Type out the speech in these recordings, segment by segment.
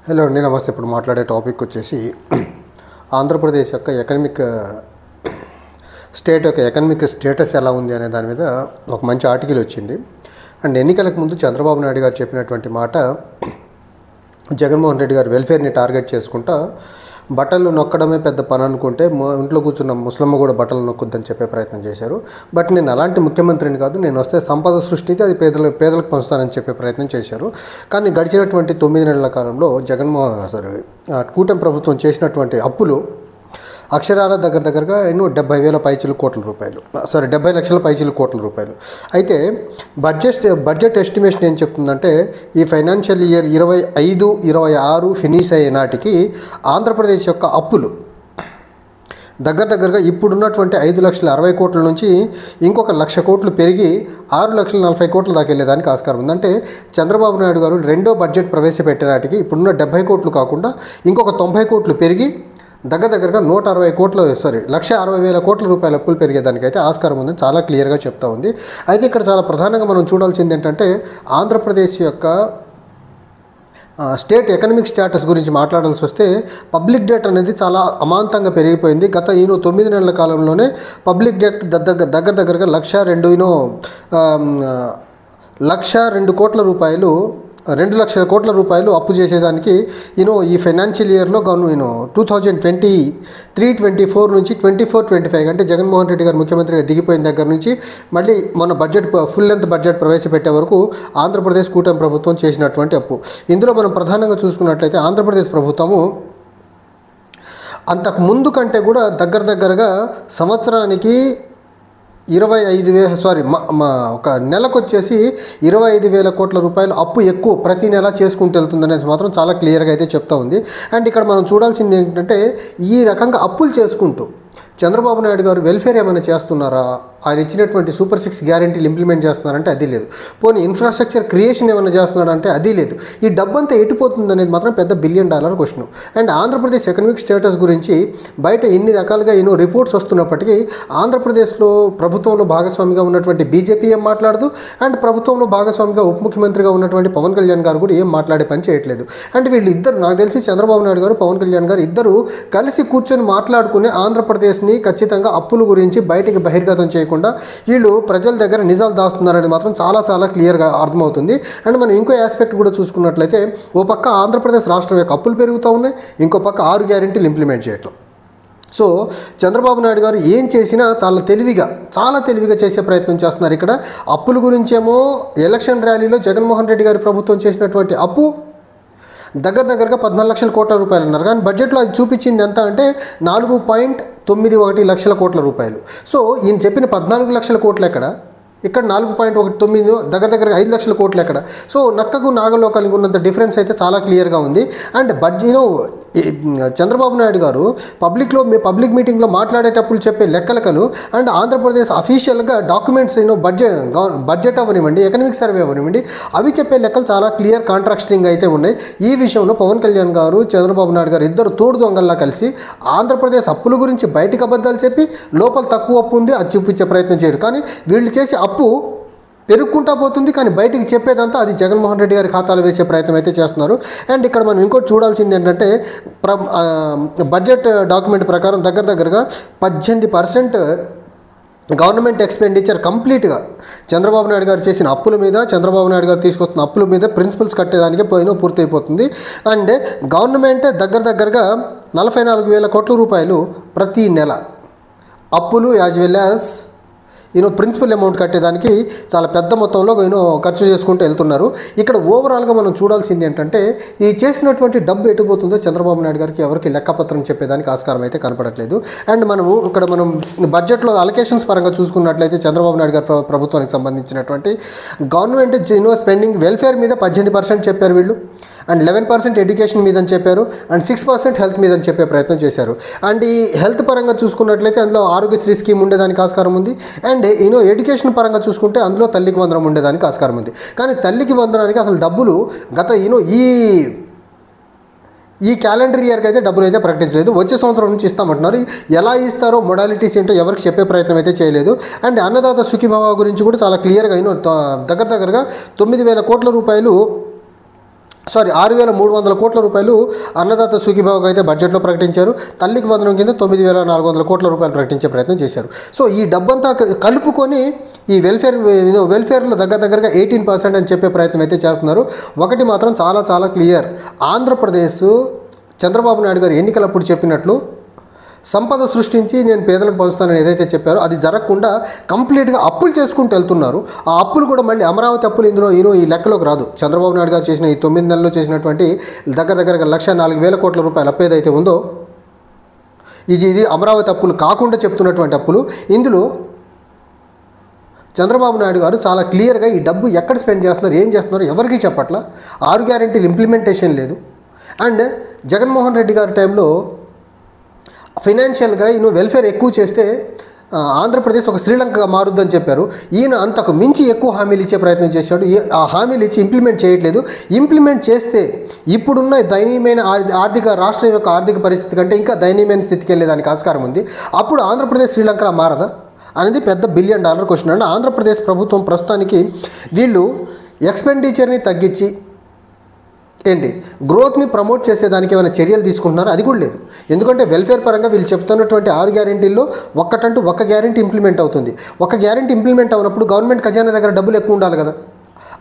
Hello అండి, నమస్తే. ఇప్పుడు మాట్లాడే టాపిక్ వచ్చేసి ఆంధ్రప్రదేశ్ యొక్క ఎకనామిక్ స్టేటస్ ఎలా ఉంది అనే దాని మీద ఒక మంచి ఆర్టికల్ వచ్చింది. అండ్ ఎన్నికలకు ముందు చంద్రబాబు నాయుడు గారు చెప్పినటువంటి మాట, జగన్మోహన్ రెడ్డి గారు వెల్ఫేర్ని టార్గెట్ చేసుకుంటా బట్టలు నొక్కడమే పెద్ద పని అనుకుంటే ఇంట్లో కూర్చున్న ముస్లమ్మ కూడా బట్టలు నొక్కుద్దని చెప్పే ప్రయత్నం చేశారు. బట్ నేను అలాంటి ముఖ్యమంత్రిని కాదు, నేను వస్తే సంపద సృష్టితే అది పేదలకు పంచుతానని చెప్పే ప్రయత్నం చేశారు. కానీ గడిచినటువంటి 9 నెలల కాలంలో కూటమి ప్రభుత్వం చేసినటువంటి అప్పులు అక్షరాల దగ్గరగా ఎన్నో 70 లక్షల పైచీలు కోట్ల రూపాయలు. అయితే బడ్జెట్ ఎస్టిమేషన్ ఏం చెప్తుందంటే, ఈ ఫైనాన్షియల్ ఇయర్ 25-26 ఫినిష్ అయ్యే నాటికి ఆంధ్రప్రదేశ్ యొక్క అప్పులు దగ్గరగా ఇప్పుడున్నటువంటి 5,60,000 కోట్ల నుంచి ఇంకొక 1,00,000 కోట్లు పెరిగి 6,40,000 కోట్ల దాకా వెళ్ళేదానికి ఆస్కారం ఉంది. అంటే చంద్రబాబు నాయుడు గారు రెండో బడ్జెట్ ప్రవేశపెట్టే నాటికి ఇప్పుడున్న 70 కోట్లు కాకుండా ఇంకొక 90 కోట్లు పెరిగి దగ్గరగా 1,60,000 కోట్ల రూపాయల అప్పులు పెరిగేదానికైతే ఆస్కారం ఉందని చాలా క్లియర్గా చెప్తా ఉంది. అయితే ఇక్కడ చాలా ప్రధానంగా మనం చూడాల్సింది ఏంటంటే, ఆంధ్రప్రదేశ్ యొక్క స్టేట్ ఎకనామిక్ స్టేటస్ గురించి మాట్లాడాల్సి వస్తే పబ్లిక్ డెట్ అనేది చాలా అమాంతంగా పెరిగిపోయింది. గత 9 నెలల కాలంలోనే పబ్లిక్ డెట్ దగ్గరగా 1,02 కోట్ల రూపాయలు 2 లక్షల కోట్ల రూపాయలు అప్పు చేసేదానికి ఈ ఫైనాన్షియల్ ఇయర్లో 2023-24 నుంచి 24-25 అంటే జగన్మోహన్ రెడ్డి గారు ముఖ్యమంత్రిగా దిగిపోయిన దగ్గర నుంచి మళ్ళీ మన ఫుల్ లెంత్ బడ్జెట్ ప్రవేశపెట్టే వరకు ఆంధ్రప్రదేశ్ కూటమి ప్రభుత్వం చేసినటువంటి అప్పు. ఇందులో మనం ప్రధానంగా చూసుకున్నట్లయితే ఆంధ్రప్రదేశ్ ప్రభుత్వము అంతకు ముందు కంటే కూడా దగ్గరగా సంవత్సరానికి ఒక నెలకు వచ్చేసి 25,000 కోట్ల రూపాయలు అప్పు ఎక్కువ ప్రతి నెల చేసుకుంటూ వెళ్తుందనేది మాత్రం చాలా క్లియర్గా అయితే చెప్తా ఉంది. అండ్ ఇక్కడ మనం చూడాల్సింది ఏంటంటే, ఈ రకంగా అప్పులు చేసుకుంటూ చంద్రబాబు నాయుడు గారు వెల్ఫేర్ ఏమైనా చేస్తున్నారా, ఆయన ఇచ్చినటువంటి సూపర్ 6 గ్యారెంటీలు ఇంప్లిమెంట్ చేస్తున్నారంటే అది లేదు. పోనీ ఇన్ఫ్రాస్ట్రక్చర్ క్రియేషన్ ఏమైనా చేస్తున్నాడంటే అది లేదు. ఈ డబ్బంతా ఎట్టిపోతుంది అనేది మాత్రం పెద్ద $1 billion question. And Andhra Pradesh economic status గురించి బయట ఎన్ని రకాలుగా రిపోర్ట్స్ వస్తున్నప్పటికీ ఆంధ్రప్రదేశ్లో ప్రభుత్వంలో భాగస్వామిగా ఉన్నటువంటి బీజేపీ ఏం మాట్లాడదు, అండ్ ప్రభుత్వంలో భాగస్వామిగా ఉప ముఖ్యమంత్రిగా ఉన్నటువంటి పవన్ కళ్యాణ్ గారు కూడా ఏం మాట్లాడే పని చేయట్లేదు. అండ్ వీళ్ళిద్దరు, నాకు తెలిసి చంద్రబాబు నాయుడు గారు పవన్ కళ్యాణ్ గారు ఇద్దరు కలిసి కూర్చొని మాట్లాడుకుని ఆంధ్రప్రదేశ్ని ఖచ్చితంగా అప్పుల గురించి బయటికి బహిర్గతం చేయకుండా వీళ్ళు ప్రజల దగ్గర నిజాలు దాస్తున్నారని మాత్రం చాలా క్లియర్గా అర్థమవుతుంది. అండ్ మనం ఇంకో ఆస్పెక్ట్ కూడా చూసుకున్నట్లయితే, ఓ పక్క ఆంధ్రప్రదేశ్ రాష్ట్రం యొక్క అప్పులు పెరుగుతూ ఉన్నాయి, ఇంకో పక్క 6 గ్యారెంటీలు ఇంప్లిమెంట్ చేయట్లేదు. సో చంద్రబాబు నాయుడు గారు ఏం చేసినా చాలా తెలివిగా చేసే ప్రయత్నం చేస్తున్నారు. ఇక్కడ అప్పుల గురించేమో ఎలక్షన్ ర్యాలీలో జగన్మోహన్ రెడ్డి గారి ప్రభుత్వం చేసినటువంటి అప్పు దగ్గరగా 14 లక్షల కోట్ల రూపాయలు అన్నారు. కానీ బడ్జెట్లో అది చూపించింది ఎంత అంటే 4.91 లక్షల కోట్ల రూపాయలు. సో ఈయన చెప్పిన 14 లక్షల కోట్లు ఎక్కడ, ఇక్కడ 4.19 దగ్గరగా 5 లక్షల కోట్లు ఎక్కడ. సో నక్కకు నాగలోకానికి ఉన్నంత డిఫరెన్స్ అయితే చాలా క్లియర్గా ఉంది. అండ్ చంద్రబాబు నాయుడు గారు పబ్లిక్ మీటింగ్లో మాట్లాడేటప్పుడు చెప్పే లెక్కలకను అండ్ ఆంధ్రప్రదేశ్ అఫీషియల్గా డాక్యుమెంట్స్ బడ్జెట్ అవ్వనివ్వండి, ఎకనామిక్ సర్వే అవ్వనివ్వండి, అవి చెప్పే లెక్కలు చాలా క్లియర్ కాంట్రాస్టింగ్ అయితే ఉన్నాయి. ఈ విషయంలో పవన్ కళ్యాణ్ గారు చంద్రబాబు నాయుడు గారు ఇద్దరు తోడు దొంగల్లా కలిసి ఆంధ్రప్రదేశ్ అప్పుల గురించి బయటికి అబద్ధాలు చెప్పి లోపల తక్కువ అప్పు ఉంది అది చూపించే ప్రయత్నం చేయరు. కానీ వీళ్ళు చేసే అప్పు పెరుగుకుంటా పోతుంది, కానీ బయటికి చెప్పేదంతా అది జగన్మోహన్ రెడ్డి గారి ఖాతాలో వేసే ప్రయత్నం అయితే చేస్తున్నారు. అండ్ ఇక్కడ మనం ఇంకోటి చూడాల్సింది ఏంటంటే, బడ్జెట్ డాక్యుమెంట్ ప్రకారం దగ్గరగా 18% గవర్నమెంట్ ఎక్స్పెండిచర్ కంప్లీట్గా చంద్రబాబు నాయుడు గారు చేసిన అప్పుల మీద, చంద్రబాబు నాయుడు గారు తీసుకొస్తున్న అప్పుల మీద ప్రిన్సిపల్స్ కట్టేదానికే పూర్తయిపోతుంది. అండ్ గవర్నమెంట్ దగ్గరగా 44,000 కోట్ల రూపాయలు ప్రతి నెల అప్పులు as well as principal amount కట్టేదానికి చాలా పెద్ద మొత్తంలో ఖర్చు చేసుకుంటూ వెళ్తున్నారు. ఇక్కడ ఓవరాల్గా మనం చూడాల్సింది ఏంటంటే, ఈ చేసినటువంటి డబ్బు ఎటుపోతుందో చంద్రబాబు నాయుడు గారికి ఎవరికి లెక్కపత్రం చెప్పేదానికి ఆస్కారం అయితే కనపడట్లేదు. అండ్ మనం బడ్జెట్లో అలొకేషన్స్ పరంగా చూసుకున్నట్లయితే చంద్రబాబు నాయుడు గారి ప్రభుత్వానికి సంబంధించినటువంటి గవర్నమెంట్ స్పెండింగ్ వెల్ఫేర్ మీద 18% చెప్పారు వీళ్ళు, అండ్ 11% ఎడ్యుకేషన్ మీద అని చెప్పారు, అండ్ 6% హెల్త్ మీద అని చెప్పే ప్రయత్నం చేశారు. అండ్ ఈ హెల్త్ పరంగా చూసుకున్నట్లయితే అందులో ఆరోగ్యశ్రీ స్కీమ్ ఉండేదానికి ఆస్కారం ఉంది. అండ్ ఎడ్యుకేషన్ పరంగా చూసుకుంటే అందులో తల్లికి వందనం ఉండేదానికి ఆస్కారం ఉంది. కానీ తల్లికి వందనానికి అసలు డబ్బులు గత ఈ క్యాలెండర్ ఇయర్కి అయితే డబ్బులు అయితే ప్రకటించలేదు. వచ్చే సంవత్సరం నుంచి ఇస్తామంటున్నారు. ఎలా ఇస్తారో మొడాలిటీస్ ఏంటో ఎవరికి చెప్పే ప్రయత్నం అయితే చేయలేదు. అండ్ అన్నదాత సుఖీభవ గురించి కూడా చాలా క్లియర్గా దగ్గరగా 9,000 కోట్ల రూపాయలు 6,300 కోట్ల రూపాయలు అన్నదాత సుఖీభావకు అయితే బడ్జెట్లో ప్రకటించారు. తల్లికి వందనం కింద 9,400 కోట్ల రూపాయలు ప్రకటించే ప్రయత్నం చేశారు. సో ఈ డబ్బంతా కలుపుకొని ఈ వెల్ఫేర్లో దగ్గరగా 18% అని చెప్పే ప్రయత్నం అయితే చేస్తున్నారు. ఒకటి మాత్రం చాలా క్లియర్, ఆంధ్రప్రదేశ్ చంద్రబాబు నాయుడు గారు ఎన్నికలప్పుడు చెప్పినట్లు సంపద సృష్టించి నేను పేదలకు పంచుతానని ఏదైతే చెప్పారో అది జరగకుండా కంప్లీట్గా అప్పులు చేసుకుంటూ వెళ్తున్నారు. ఆ అప్పులు కూడా మళ్ళీ అమరావతి అప్పులు ఇందులో ఈ లెక్కలోకి రాదు. చంద్రబాబు నాయుడు గారు చేసిన ఈ 9 నెలల్లో చేసినటువంటి దగ్గరగా 1,04,000 కోట్ల రూపాయల అప్పు ఏదైతే ఉందో ఇది అమరావతి అప్పులు కాకుండా చెప్తున్నటువంటి అప్పులు. ఇందులో చంద్రబాబు నాయుడు గారు చాలా క్లియర్గా ఈ డబ్బు ఎక్కడ స్పెండ్ చేస్తున్నారు, ఏం చేస్తున్నారు ఎవరికి చెప్పట్ల. 6 గ్యారెంటీలు ఇంప్లిమెంటేషన్ లేదు. అండ్ జగన్మోహన్ రెడ్డి గారి టైంలో ఫైనాన్షియల్గా వెల్ఫేర్ ఎక్కువ చేస్తే ఆంధ్రప్రదేశ్ ఒక శ్రీలంకగా మారుద్దని చెప్పారు. ఈయన అంతకు మించి ఎక్కువ హామీలు ఇచ్చే ప్రయత్నం చేశాడు. ఆ హామీలు ఇచ్చి ఇంప్లిమెంట్ చేయట్లేదు. ఇంప్లిమెంట్ చేస్తే ఇప్పుడున్న దయనీయమైన రాష్ట్రం యొక్క ఆర్థిక పరిస్థితి కంటే ఇంకా దయనీయమైన స్థితికి వెళ్ళేదానికి ఆస్కారం ఉంది. అప్పుడు ఆంధ్రప్రదేశ్ శ్రీలంకలా మారదా అనేది పెద్ద $1 బిలియన్ క్వశ్చన్. అండి ఆంధ్రప్రదేశ్ ప్రభుత్వం ప్రస్తుతానికి వీళ్ళు ఎక్స్పెండిచర్ని తగ్గించి గ్రోత్ని ప్రమోట్ చేసేదానికి ఏమైనా చర్యలు తీసుకుంటున్నారో అది కూడా లేదు. ఎందుకంటే వెల్ఫేర్ పరంగా వీళ్ళు చెప్తున్నటువంటి 6 గ్యారెంటీల్లో ఒక గ్యారెంటీ ఇంప్లిమెంట్ అవుతుంది. ఒక గ్యారెంటీ ఇంప్లిమెంట్ అవునప్పుడు గవర్నమెంట్ ఖజానా దగ్గర డబ్బులు ఎక్కువ ఉండాలి కదా.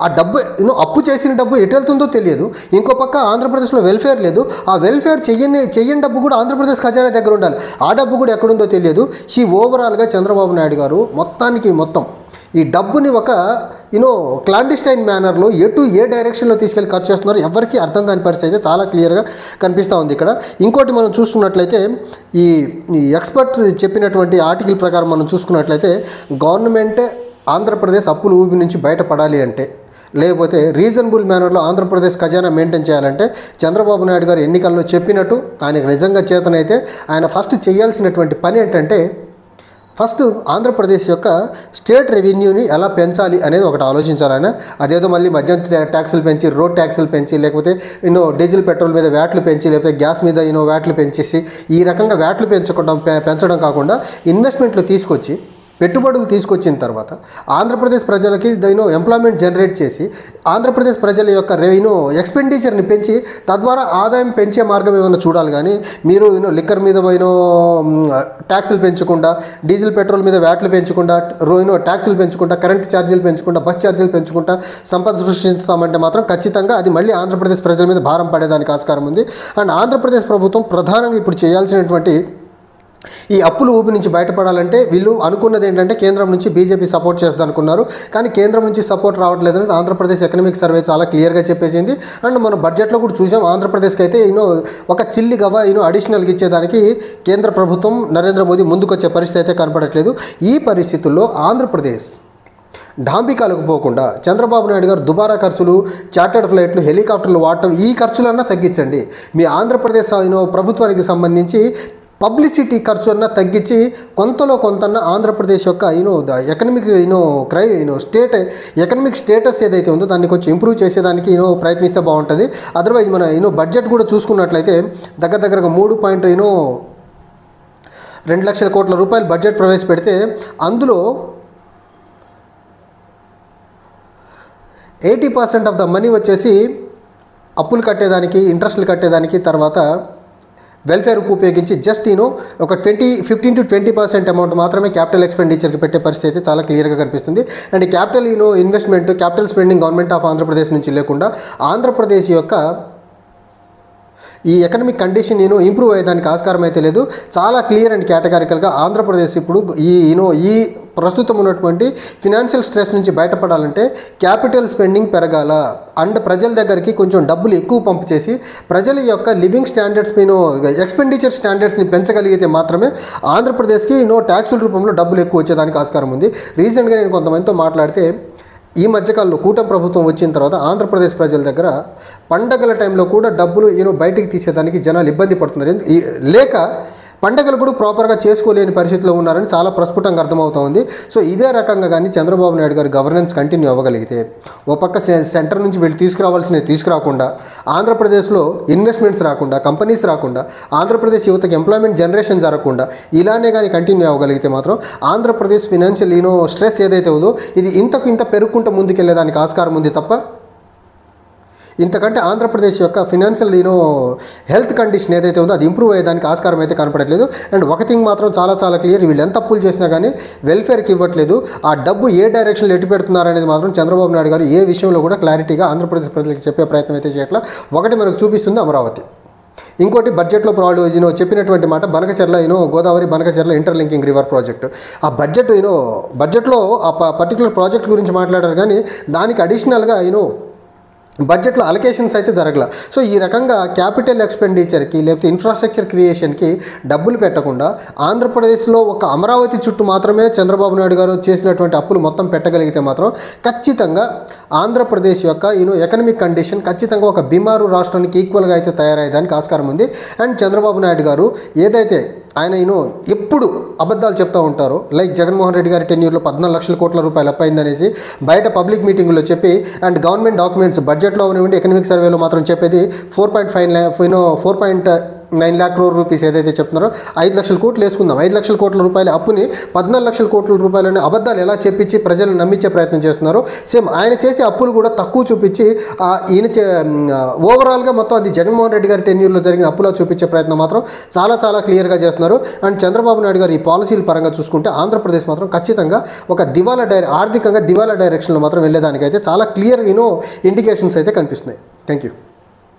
ఆ డబ్బు అప్పు చేసిన డబ్బు ఎటు వెళ్తుందో తెలియదు. ఇంకో పక్క ఆంధ్రప్రదేశ్లో వెల్ఫేర్ లేదు. ఆ వెల్ఫేర్ చెయ్యని డబ్బు కూడా ఆంధ్రప్రదేశ్ ఖజానా దగ్గర ఉండాలి. ఆ డబ్బు కూడా ఎక్కడుందో తెలియదు. ఓవరాల్గా చంద్రబాబు నాయుడు గారు మొత్తం ఈ డబ్బుని ఒక క్లాండిస్టైన్ మేనర్లో ఏ డైరెక్షన్లో తీసుకెళ్ళి ఖర్చు చేస్తున్నారు ఎవరికి అర్థం కాని పరిస్థితి అయితే చాలా క్లియర్గా కనిపిస్తూ ఉంది ఇక్కడ. ఇంకోటి మనం చూసుకున్నట్లయితే ఈ ఎక్స్పర్ట్ చెప్పినటువంటి ఆర్టికల్ ప్రకారం మనం చూసుకున్నట్లయితే గవర్నమెంట్ ఆంధ్రప్రదేశ్ అప్పుల ఊబి నుంచి బయటపడాలి అంటే, లేకపోతే రీజనబుల్ మేనర్లో ఆంధ్రప్రదేశ్ ఖజానా మెయింటైన్ చేయాలంటే చంద్రబాబు నాయుడు గారు ఎన్నికల్లో చెప్పినట్టు ఆయనకు నిజంగా చేతనైతే ఆయన ఫస్ట్ చేయాల్సినటువంటి పని ఏంటంటే ఫస్ట్ ఆంధ్రప్రదేశ్ యొక్క స్టేట్ రెవెన్యూని ఎలా పెంచాలి అనేది ఒకటి ఆలోచించాలైనా. అదేదో మళ్ళీ మధ్యంతర ట్యాక్సులు పెంచి, రోడ్ ట్యాక్సులు పెంచి, లేకపోతే డీజిల్ పెట్రోల్ మీద వ్యాట్లు పెంచి, లేకపోతే గ్యాస్ మీద వ్యాట్లు పెంచేసి ఈ రకంగా వ్యాట్లు పెంచడం కాకుండా ఇన్వెస్ట్మెంట్లు తీసుకొచ్చి పెట్టుబడులు తీసుకొచ్చిన తర్వాత ఆంధ్రప్రదేశ్ ప్రజలకి ఎంప్లాయ్మెంట్ జనరేట్ చేసి ఆంధ్రప్రదేశ్ ప్రజల యొక్క ఎక్స్పెండిచర్ని పెంచి తద్వారా ఆదాయం పెంచే మార్గం ఏమైనా చూడాలి. కానీ మీరు లిక్కర్ మీద ట్యాక్సులు పెంచకుండా, డీజిల్ పెట్రోల్ మీద వ్యాట్లు పెంచకుండా, ట్యాక్సులు పెంచుకుంటా, కరెంట్ ఛార్జీలు పెంచుకుంటా, బస్ ఛార్జీలు పెంచుకుంటా సంపద సృష్టిస్తామంటే మాత్రం ఖచ్చితంగా అది మళ్ళీ ఆంధ్రప్రదేశ్ ప్రజల మీద భారం పడేదానికి ఆస్కారం ఉంది. అండ్ ఆంధ్రప్రదేశ్ ప్రభుత్వం ప్రధానంగా ఇప్పుడు చేయాల్సినటువంటి ఈ అప్పుల ఊపి నుంచి బయటపడాలంటే వీళ్ళు అనుకున్నది ఏంటంటే కేంద్రం నుంచి బీజేపీ సపోర్ట్ చేస్తుంది అనుకున్నారు. కానీ కేంద్రం నుంచి సపోర్ట్ రావట్లేదని ఆంధ్రప్రదేశ్ ఎకనామిక్ సర్వే చాలా క్లియర్గా చెప్పేసింది. అండ్ మనం బడ్జెట్లో కూడా చూసాం ఆంధ్రప్రదేశ్కి అయితే ఒక చిల్లి గవ అడిషనల్గా ఇచ్చేదానికి కేంద్ర ప్రభుత్వం నరేంద్ర మోదీ ముందుకొచ్చే పరిస్థితి అయితే కనపడట్లేదు. ఈ పరిస్థితుల్లో ఆంధ్రప్రదేశ్ డాంబికాలకు పోకుండా చంద్రబాబు నాయుడు గారు దుబారా ఖర్చులు, చార్టర్డ్ ఫ్లైట్లు, హెలికాప్టర్లు వాడటం ఈ ఖర్చులన్నా తగ్గించండి. మీ ఆంధ్రప్రదేశ్ ప్రభుత్వానికి సంబంధించి పబ్లిసిటీ ఖర్చు అన్నా తగ్గించి కొంతలో కొంతన్నా ఆంధ్రప్రదేశ్ యొక్క ఎకనామిక్ స్టేటస్ ఏదైతే ఉందో దాన్ని కొంచెం ఇంప్రూవ్ చేసేదానికి ప్రయత్నిస్తే బాగుంటుంది. అదర్వైజ్ మన బడ్జెట్ కూడా చూసుకున్నట్లయితే దగ్గరగా 2 లక్షల కోట్ల రూపాయలు బడ్జెట్ ప్రవేశపెడితే అందులో 80% ఆఫ్ ద మనీ వచ్చేసి అప్పులు కట్టేదానికి, ఇంట్రెస్ట్లు కట్టేదానికి, తర్వాత వెల్ఫేర్కు ఉపయోగించి జస్ట్ ఒక 15 to 20% అమౌంట్ మాత్రమే క్యాపిటల్ ఎక్స్పెండిచర్కి పెట్టే పరిస్థితి అయితే చాలా క్లియర్గా కనిపిస్తుంది. And capital investment, capital spending government of Andhra Pradesh నుంచి లేకుండా ఆంధ్రప్రదేశ్ యొక్క ఈ ఎకనామిక్ కండిషన్ ఇంప్రూవ్ అయ్యేదానికి ఆస్కారం అయితే లేదు. చాలా క్లియర్ అండ్ కేటగారికల్గా ఆంధ్రప్రదేశ్ ఇప్పుడు ఈ ప్రస్తుతం ఉన్నటువంటి ఫినాన్షియల్ స్ట్రెస్ నుంచి బయటపడాలంటే క్యాపిటల్ స్పెండింగ్ పెరగాల అండ్ ప్రజల దగ్గరికి కొంచెం డబ్బులు ఎక్కువ పంపు చేసి ప్రజల యొక్క లివింగ్ స్టాండర్డ్స్ ఎక్స్పెండిచర్ స్టాండర్డ్స్ని పెంచగలిగితే మాత్రమే ఆంధ్రప్రదేశ్కి ట్యాక్సుల రూపంలో డబ్బులు ఎక్కువ వచ్చేదానికి ఆస్కారం ఉంది. రీసెంట్గా నేను కొంతమందితో మాట్లాడితే ఈ మధ్యకాలంలో కూటమి ప్రభుత్వం వచ్చిన తర్వాత ఆంధ్రప్రదేశ్ ప్రజల దగ్గర పండగల టైంలో కూడా డబ్బులు బయటికి తీసేదానికి జనాలు ఇబ్బంది పడుతున్నారు. లేక పండగలు కూడా ప్రాపర్గా చేసుకోలేని పరిస్థితిలో ఉన్నారని చాలా ప్రస్ఫుటంగా అర్థమవుతోంది. సో ఇదే రకంగా కానీ చంద్రబాబు నాయుడు గారి గవర్నెన్స్ కంటిన్యూ అవ్వగలిగితే ఓ పక్క సెంటర్ నుంచి వీళ్ళు తీసుకురావాల్సినవి తీసుకురాకుండా, ఆంధ్రప్రదేశ్లో ఇన్వెస్ట్మెంట్స్ రాకుండా, కంపెనీస్ రాకుండా, ఆంధ్రప్రదేశ్ యువతకి ఎంప్లాయ్మెంట్ జనరేషన్ జరగకుండా ఇలానే కానీ కంటిన్యూ అవ్వగలిగితే మాత్రం ఆంధ్రప్రదేశ్ ఫినాన్షియల్ స్ట్రెస్ ఏదైతే ఉందో ఇది ఇంత పెరుగుకుంటూ ముందుకెళ్ళేదానికి ఆస్కారం ఉంది తప్ప ఇంతకంటే ఆంధ్రప్రదేశ్ యొక్క ఫినాన్షియల్ హెల్త్ కండిషన్ ఏదైతే ఉందో అది ఇంప్రూవ్ అయ్యేదానికి ఆస్కారం అయితే కనపడట్లేదు. అండ్ ఒక థింగ్ మాత్రం చాలా క్లియర్, వీళ్ళు ఎంత అప్పులు చేసినా కానీ వెల్ఫేర్కి ఇవ్వట్లేదు. ఆ డబ్బు ఏ డైరెక్షన్లో ఎటు పెడుతున్నారనేది మాత్రం చంద్రబాబు నాయుడు గారు ఏ విషయంలో కూడా క్లారిటీగా ఆంధ్రప్రదేశ్ ప్రజలకు చెప్పే ప్రయత్నం అయితే చేయట్లా. ఒకటి మనకు చూపిస్తుంది అమరావతి, ఇంకోటి బడ్జెట్లో వాళ్ళు చెప్పినటువంటి మాట Banakacherla Godavari Banakacherla interlinking river project. ఆ బడ్జెట్లో ఆ పర్టికులర్ ప్రాజెక్ట్ గురించి మాట్లాడారు, కానీ దానికి అడిషనల్గా బడ్జెట్లో అలొకేషన్స్ అయితే జరగల. సో ఈ రకంగా క్యాపిటల్ ఎక్స్పెండిచర్కి లేకపోతే ఇన్ఫ్రాస్ట్రక్చర్ క్రియేషన్కి డబ్బులు పెట్టకుండా ఆంధ్రప్రదేశ్లో ఒక అమరావతి చుట్టూ మాత్రమే చంద్రబాబు నాయుడు గారు చేసినటువంటి అప్పులు మొత్తం పెట్టగలిగితే మాత్రం ఖచ్చితంగా ఆంధ్రప్రదేశ్ యొక్క ఎకనమిక్ కండిషన్ ఖచ్చితంగా ఒక బీమారు రాష్ట్రానికి ఈక్వల్గా అయితే తయారయ్యేదానికి ఆస్కారం ఉంది. అండ్ చంద్రబాబు నాయుడు గారు ఏదైతే ఆయన ఎప్పుడు అబద్ధాలు చెప్తూ ఉంటారో, లైక్ జగన్మోహన్ రెడ్డి గారి టెన్యూర్లో 14 లక్షల కోట్ల రూపాయలు అప్పయిందనేసి బయట పబ్లిక్ మీటింగుల్లో చెప్పి, అండ్ గవర్నమెంట్ డాక్యుమెంట్స్ బడ్జెట్లో ఉన్నటువంటి ఎకనమిక్ సర్వేలో మాత్రం చెప్పేది 4.9 lakh crore రూపీస్ ఏదైతే చెప్తున్నారో 5 లక్షల కోట్లు వేసుకుందాం, 5 లక్షల కోట్ల రూపాయల అప్పుని 14 లక్షల కోట్ల రూపాయలని అబద్ధాలు ఎలా చెప్పించి ప్రజలను నమ్మించే ప్రయత్నం చేస్తున్నారు. సేమ్ ఆయన చేసే అప్పులు కూడా తక్కువ చూపించి ఓవరాల్గా మొత్తం అది జగన్మోహన్ రెడ్డి గారి టెన్యూర్లో జరిగిన అప్పులా చూపించే ప్రయత్నం మాత్రం చాలా క్లియర్గా చేస్తున్నారు. అండ్ చంద్రబాబు నాయుడు గారు ఈ పాలసీల పరంగా చూసుకుంటే ఆంధ్రప్రదేశ్ మాత్రం ఖచ్చితంగా ఒక ఆర్థికంగా దివాలా డైరెక్షన్లో మాత్రం వెళ్ళేదానికైతే చాలా క్లియర్ ఇండికేషన్స్ అయితే కనిపిస్తున్నాయి. Thank you.